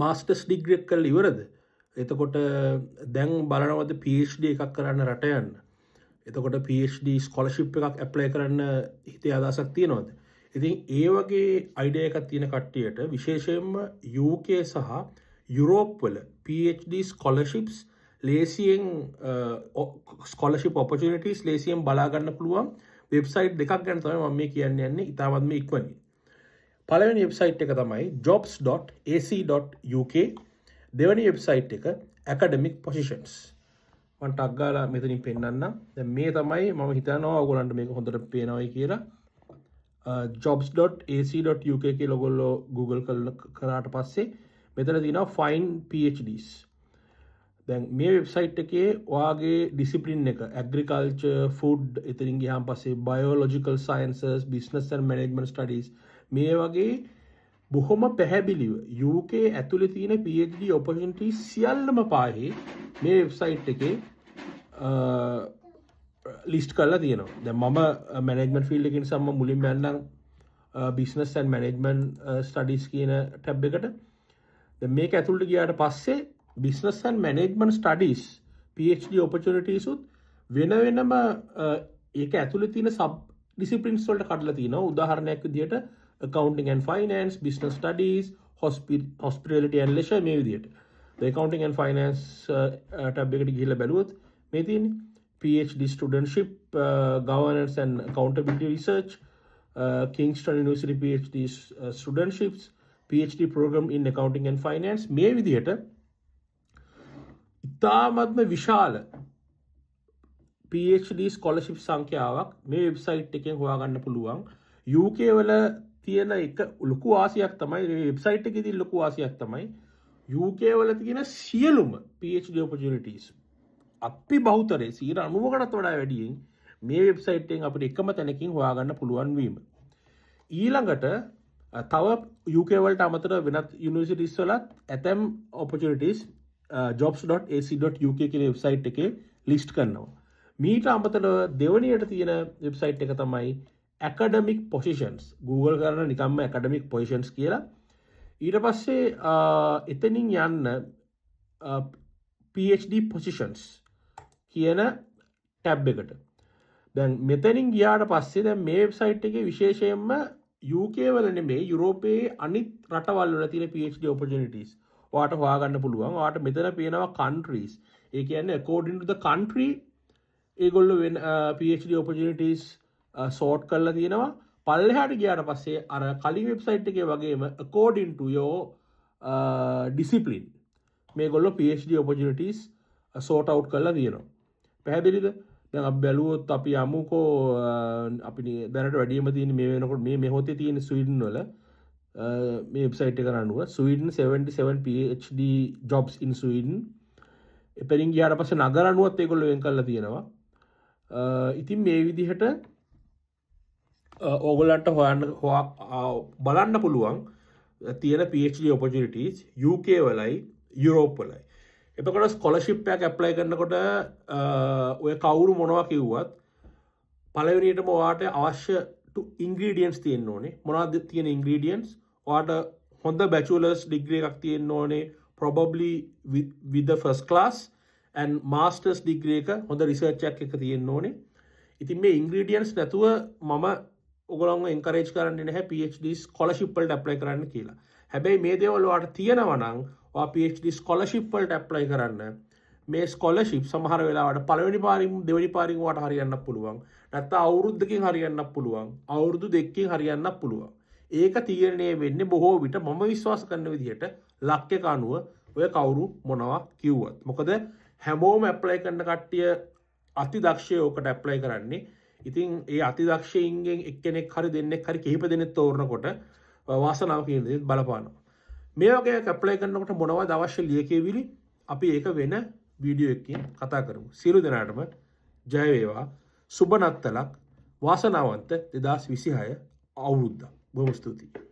Masters degree එක කරලා ඉවරද? එතකොට දැන් බලනවද PhD එකක් කරන්න රට යන්න? එතකොට PhD ස්කෝලර්ෂිප් එකක් ඇප්ලයි කරන්න හිතේ අදහසක් තියෙනවද? ඉතින් ඒ වගේ අයිඩියා එකක් තියෙන කට්ටියට විශේෂයෙන්ම UK සහ යුරෝප් වල PhD ස්කෝලර්ෂිප්ස් ලේසියෙන් ස්කෝලර්ෂිප් ඔපචුනිටිස් ලේසියෙන් බලා ගන්න පුළුවන් වෙබ්සයිට් දෙකක් ගැන තමයි මම මේ කියන්න යන්නේ ඉතාමත්ම ඉක්මනින්. පළවෙනි වෙබ්සයිට් එක තමයි jobs.ac.uk. දෙවෙනි වෙබ්සයිට් එක academic positions. මම ටග් ගාලා මෙතනින් පෙන්නන්නම්. දැන් මේ තමයි මම හිතනවා ඔයගොල්ලන්ට මේක හොඳට පේනවයි කියලා. jobs.ac.uk කියලා ඔයගොල්ලෝ Google කරාට පස්සේ මෙතන තියෙනවා find PhDs. දැන් මේ වෙබ්සයිට් එකේ ඔයාගේ ඩිසිප්ලින් එක agriculture, food, එතනින් ගියාන් පස්සේ biological sciences, business and management studies මේ වගේ බොහොම පැහැදිලිව UK ඇතුලේ තියෙන PhD opportunities සියල්ලම පාහේ මේ වෙබ්සයිට් එකේ ලිස්ට් කරලා තියෙනවා. දැන් මම management field එකේ නිසා මම මුලින්ම යන්නම් business and management studies කියන ටැබ් එකට. දැන් මේක ඇතුළට ගියාට පස්සේ business and management studies PhD opportunities උත් වෙන වෙනම ඒක ඇතුළේ තියෙන sub disciplines වලට කඩලා තියෙනවා. උදාහරණයක් විදිහට accounting and finance, business studies, hospitality and leisure මේ විදිහට. The accounting and finance tab එකට ගිහිල්ලා බැලුවොත් මේ තියෙන්නේ PhD studentship, governance and accountability research, Kingston University PhD studentships, PhD program in accounting and finance මේ විදිහට ඉතාමත්ම විශාල PhD scholarship සංඛ්‍යාවක් මේ වෙබ්සයිට් එකෙන් හොයාගන්න පුළුවන්. UK වල තියෙන එක ලොකු ආසියක් තමයි මේ වෙබ්සයිට් එකේ තියෙන ලොකු ආසියක් තමයි UK වල තියෙන සියලුම PhD opportunities අපි බහුතරේ 90%කටත් වඩා වැඩියෙන් මේ වෙබ්සයිට් එකෙන් අපිට එකම තැනකින් හොයාගන්න පුළුවන් වීම. ඊළඟට තව UK වලට අමතරව වෙනත් යුනිවර්සිටිස් වලත් ඇතැම් opportunities jobs.ac.uk කියන වෙබ්සයිට් එකේ ලිස්ට් කරනවා. මීට අමතරව දෙවනියට තියෙන වෙබ්සයිට් එක තමයි academic positions. Google කරන නිකම්ම academic positions කියලා. ඊට පස්සේ එතනින් යන්න PhD positions කියන ටැබ් එකට. දැන් මෙතනින් ගියාට පස්සේ දැන් මේ වෙබ්සයිට් එකේ විශේෂයෙන්ම UK වල නෙමෙයි යුරෝපයේ අනිත් රටවල් වල තියෙන PhD opportunities ඔයාට හොයාගන්න පුළුවන්. ඔයාට මෙතන පේනවා countries. ඒ කියන්නේ according to the country ඒගොල්ලෝ වෙන PhD opportunities sort කරලා තියෙනවා. පල්ලෙහාට ගියාට පස්සේ අර කලින් වෙබ්සයිට් එකේ වගේම according to your discipline මේගොල්ලෝ PhD opportunities sort out කරලා තියෙනවා. පැහැදිලිද? දැන් අපි බැලුවොත් අපි යමුකෝ අපි දැනට වැඩිම තියෙන මේ වෙනකොට මේ මොහොතේ තියෙන ස්වීඩන් වල මේ වෙබ්සයිට් එක අනුව Sweden 77 PhD jobs in Sweden. එතනින් ගියාට පස්සේ නගර අනුවත් ඒගොල්ලෝ වෙන් කරලා තියෙනවා. ඉතින් මේ විදිහට ඕගොල්ලන්ට බලන්න පුළුවන් තියෙන PhD opportunities UK වලයි යුරෝප් වලයි. එතකොට ස්කෝලර්ෂිප් එකක් ඇප්ලයි කරනකොට ඔය කවුරු මොනවා කිව්වත් පළවෙනියටම ඔයාට අවශ්‍ය ඉන්ග්‍රීඩියන්ට්ස් තියෙන්න ඕනේ. මොනවද තියෙන ඉන්ග්‍රීඩියන්ට්ස්? ඔයාට හොඳ බැචලර්ස් ඩිග්‍රී එකක් තියෙන්න ඕනේ. probably with the first class and masters degree එක හොඳ රිසර්ච් එකක් තියෙන්න ඕනේ. ඉතින් මේ ඉන්ග්‍රීඩියන්ට්ස් නැතුව මම ඔයගොල්ලන්ව එන්කරේජ් කරන්නේ නැහැ PhD ස්කෝලර්ෂිප් වලට ඇප්ලයි කරන්න කියලා. හැබැයි මේ දේවල් ඔයාලට තියෙනවා නම් ඔයා PhD ස්කෝලර්ෂිප් වලට ඇප්ලයි කරන්න. මේ ස්කෝලර්ෂිප් සමහර වෙලාවට පළවෙනි පාරින් දෙවෙනි පාරින් ඔයාට හරියන්නත් පුළුවන්. නැත්නම් අවුරුද්දකින් හරියන්නත් පුළුවන්. අවුරුදු දෙකකින් හරියන්නත් පුළුවන්. ඒක තීරණය වෙන්නේ බොහෝ විට මම විශ්වාස කරන විදිහට ලක් එක අනුව ඔය කවුරු මොනවා කිව්වත්. මොකද හැමෝම ඇප්ලයි කරන කට්ටිය අතිදක්ෂයෝ ඔකට ඇප්ලයි කරන්නේ. ඉතින් ඒ අතිදක්ෂයින්ගෙන් එක්කෙනෙක් හරි දෙන්නෙක් හරි කිහිප දෙනෙක් තෝරනකොට වාසනාව කියන දේ බලපානවා. මේ වගේ ඇප්ලයි කරනකොට මොනවද අවශ්‍ය ලියකියවිලි අපි ඒක වෙන වීඩියෝ එකකින් කතා කරමු. සියලු දෙනාටම ජය වේවා. සුබ නත්තලක් වාසනාවන්ත 2026 අවුරුද්දක්. බොහොම ස්තුතියි.